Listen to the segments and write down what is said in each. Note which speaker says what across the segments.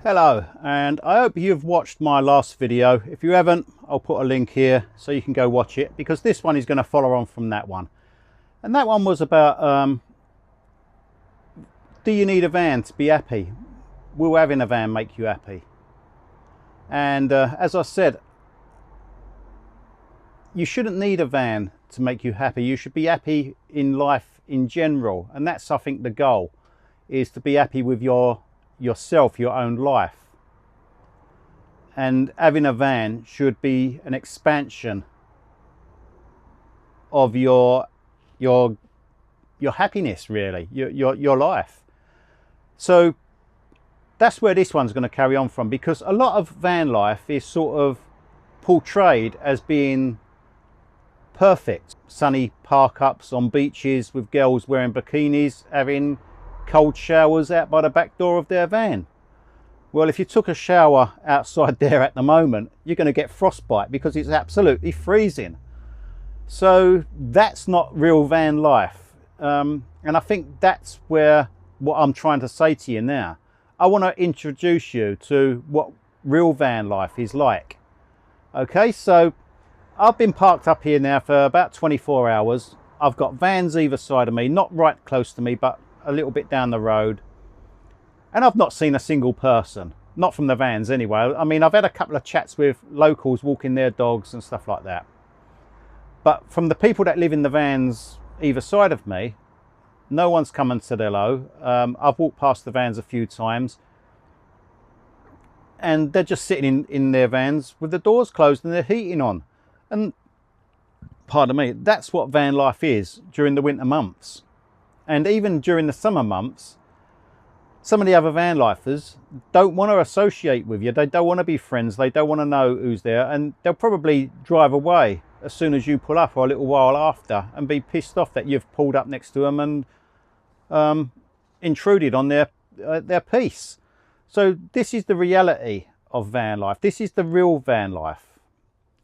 Speaker 1: Hello, and I hope you've watched my last video. If you haven't, I'll put a link here so you can go watch it, because this one is going to follow on from that one. And that one was about do you need a van to be happy? Will having a van make you happy? And as I said, you shouldn't need a van to make you happy. You should be happy in life in general, and that's, I think, the goal, is to be happy with yourself, your own life. And having a van should be an expansion of your happiness, really, your life. So that's where this one's going to carry on from, because a lot of van life is sort of portrayed as being perfect. Sunny park ups on beaches with girls wearing bikinis, having cold showers out by the back door of their van. Well, if you took a shower outside there at the moment, you're going to get frostbite because it's absolutely freezing. So that's not real van life. And I think that's what I'm trying to say to you now. I want to introduce you to what real van life is like. Okay, so I've been parked up here now for about 24 hours. I've got vans either side of me, not right close to me, but a little bit down the road. And I've not seen a single person, not from the vans anyway. I mean, I've had a couple of chats with locals walking their dogs and stuff like that. But from the people that live in the vans either side of me, no one's come and said hello. I've walked past the vans a few times, and they're just sitting in their vans with the doors closed and their heating on. And pardon me, that's what van life is during the winter months. And even during the summer months, some of the other van lifers don't want to associate with you. They don't want to be friends. They don't want to know who's there. And they'll probably drive away as soon as you pull up, or a little while after, and be pissed off that you've pulled up next to them and intruded on their peace. So this is the reality of van life. This is the real van life.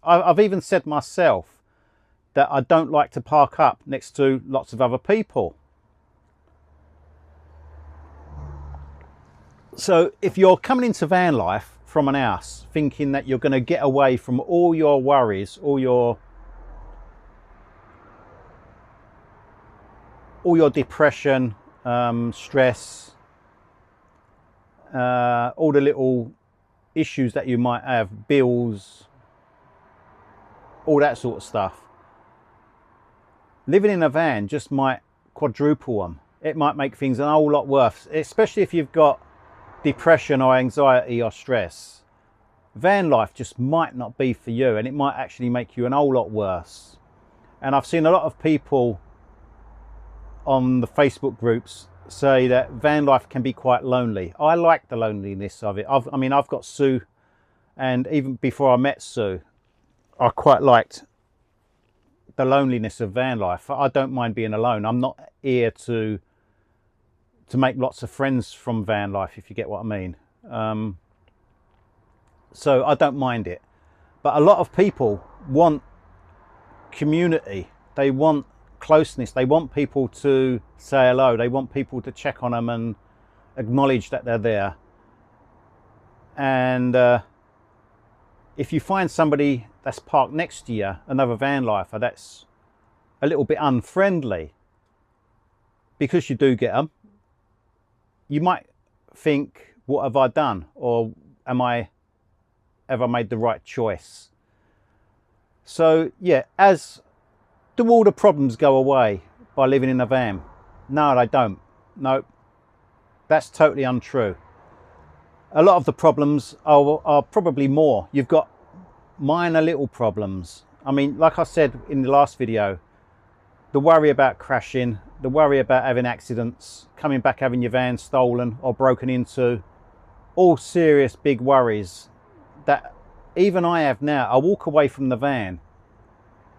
Speaker 1: I've even said myself that I don't like to park up next to lots of other people. So if you're coming into van life from an house thinking that you're going to get away from all your worries, all your depression, stress, all the little issues that you might have, bills, all that sort of stuff, living in a van just might quadruple them. It might make things a whole lot worse, especially if you've got depression or anxiety or stress. Van life just might not be for you, and it might actually make you a whole lot worse. And I've seen a lot of people on the Facebook groups say that van life can be quite lonely. I like the loneliness of it. I mean, I've got Sue, and even before I met Sue, I quite liked the loneliness of van life. I don't mind being alone. I'm not here to make lots of friends from van life, if you get what I mean. So I don't mind it. But a lot of people want community. They want closeness. They want people to say hello. They want people to check on them and acknowledge that they're there. And if you find somebody that's parked next to you, another van lifer, that's a little bit unfriendly, because you do get them, you might think, what have I done? Or have I made the right choice? So yeah, do all the problems go away by living in a van? No, they don't. No, that's totally untrue. A lot of the problems are probably more. You've got minor little problems. I mean, like I said in the last video, the worry about crashing, the worry about having accidents, coming back having your van stolen or broken into, all serious big worries that even I have now. I walk away from the van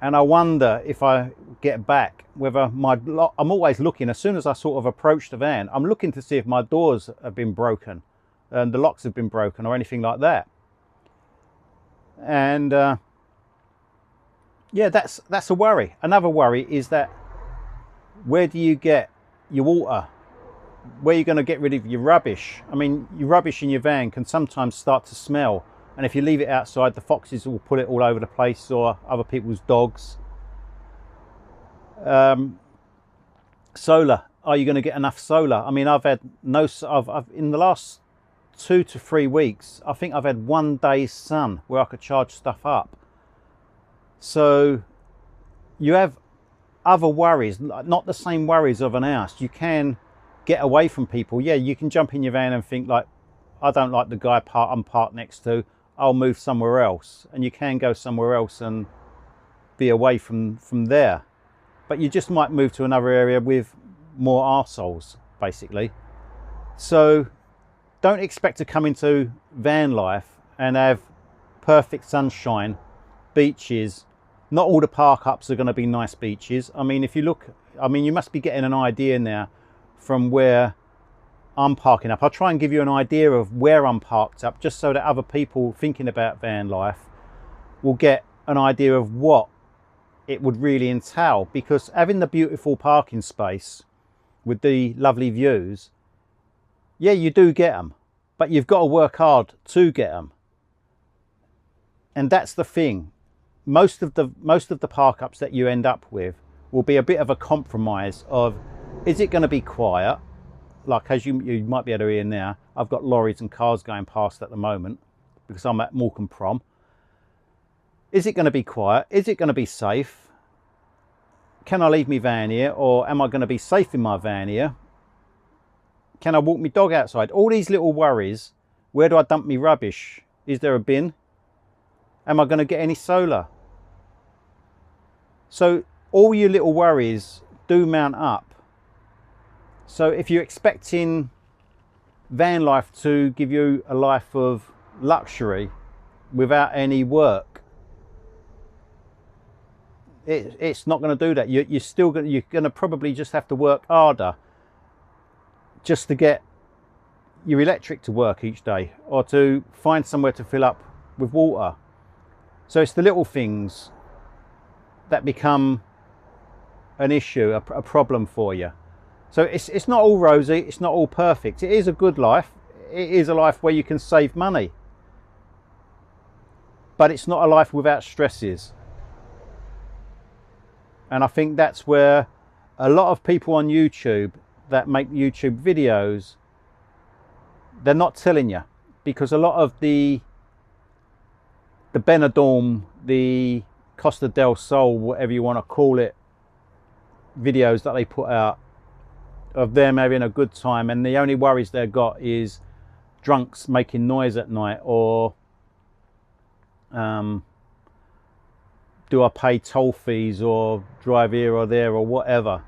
Speaker 1: and I wonder if I get back, whether I'm always looking, as soon as I sort of approach the van, I'm looking to see if my doors have been broken and the locks have been broken or anything like that. And yeah, that's a worry. Another worry is that, where do you get your water? where you're going to get rid of your rubbish. I mean, your rubbish in your van can sometimes start to smell, and if you leave it outside, the foxes will put it all over the place, or other people's dogs. Solar. Are you going to get enough solar? I mean, I've had no. I've in the last 2 to 3 weeks, I think I've had 1 day's sun where I could charge stuff up. So you have other worries, not the same worries of an house. You can get away from people. Yeah, you can jump in your van and think like, I don't like the guy I'm parked next to, I'll move somewhere else. And you can go somewhere else and be away from there. But you just might move to another area with more arseholes, basically. So don't expect to come into van life and have perfect sunshine, beaches. Not all the park ups are going to be nice beaches. I mean, if you look, I mean, you must be getting an idea now from where I'm parking up. I'll try and give you an idea of where I'm parked up, just so that other people thinking about van life will get an idea of what it would really entail. Because having the beautiful parking space with the lovely views, yeah, you do get them, but you've got to work hard to get them. And that's the thing. Most of the park ups that you end up with will be a bit of a compromise of, is it going to be quiet? Like, as you might be able to hear now, I've got lorries and cars going past at the moment because I'm at Morecambe Prom. Is it going to be quiet? Is it going to be safe? Can I leave my van here, or am I going to be safe in my van here? Can I walk my dog outside? All these little worries. Where do I dump my rubbish? Is there a bin? Am I going to get any solar? So all your little worries do mount up. So if you're expecting van life to give you a life of luxury without any work, it's not going to do that. You're going to probably just have to work harder just to get your electric to work each day, or to find somewhere to fill up with water. So it's the little things that become an issue, a problem for you. So it's not all rosy, it's not all perfect. It is a good life. It is a life where you can save money. But it's not a life without stresses. And I think that's where a lot of people on YouTube that make YouTube videos, they're not telling you. Because a lot of the Benidorm, the Costa del Sol, whatever you want to call it, videos that they put out of them having a good time, and the only worries they've got is drunks making noise at night, or do I pay toll fees or drive here or there or whatever,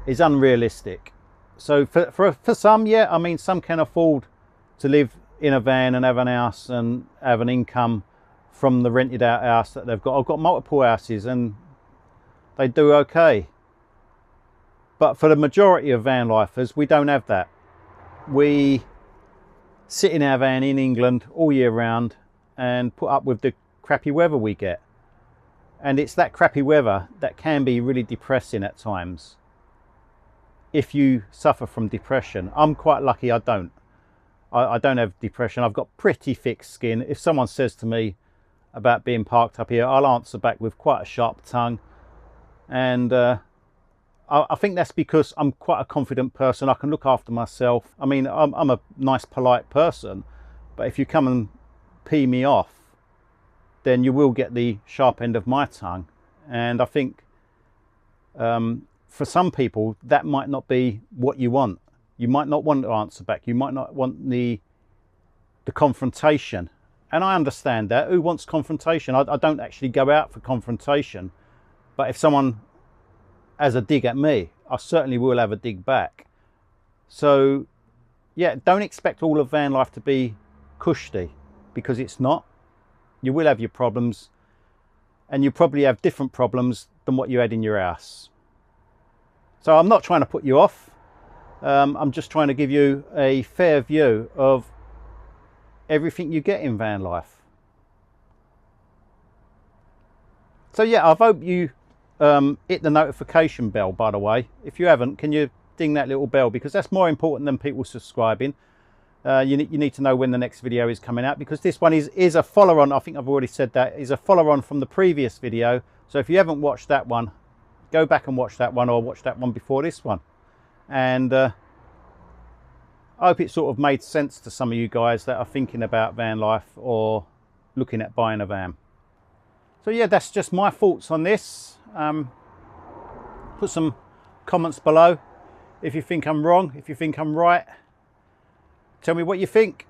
Speaker 1: is unrealistic. So for some, yeah, I mean, some can afford to live in a van and have an house and have an income from the rented out house that they've got. I've got multiple houses and they do okay. But for the majority of van lifers, we don't have that. We sit in our van in England all year round and put up with the crappy weather we get. And it's that crappy weather that can be really depressing at times. If you suffer from depression, I'm quite lucky I don't. I don't have depression. I've got pretty thick skin. If someone says to me about being parked up here, I'll answer back with quite a sharp tongue. And I think that's because I'm quite a confident person. I can look after myself. I mean, I'm a nice, polite person. But if you come and pee me off, then you will get the sharp end of my tongue. And I think for some people, that might not be what you want. You might not want to answer back. You might not want the confrontation. And I understand that. Who wants confrontation? I don't actually go out for confrontation. But if someone has a dig at me, I certainly will have a dig back. So, yeah, don't expect all of van life to be cushy, because it's not. You will have your problems, and you probably have different problems than what you had in your house. So I'm not trying to put you off. I'm just trying to give you a fair view of everything you get in van life. So yeah, I hope you hit the notification bell, by the way. If you haven't, can you ding that little bell, because that's more important than people subscribing. You need to know when the next video is coming out, because this one is a follow-on. I think I've already said that is a follow-on from the previous video. So if you haven't watched that one, go back and watch that one, or watch that one before this one. And I hope it sort of made sense to some of you guys that are thinking about van life or looking at buying a van. So yeah, that's just my thoughts on this. Put some comments below if you think I'm wrong, if you think I'm right. Tell me what you think.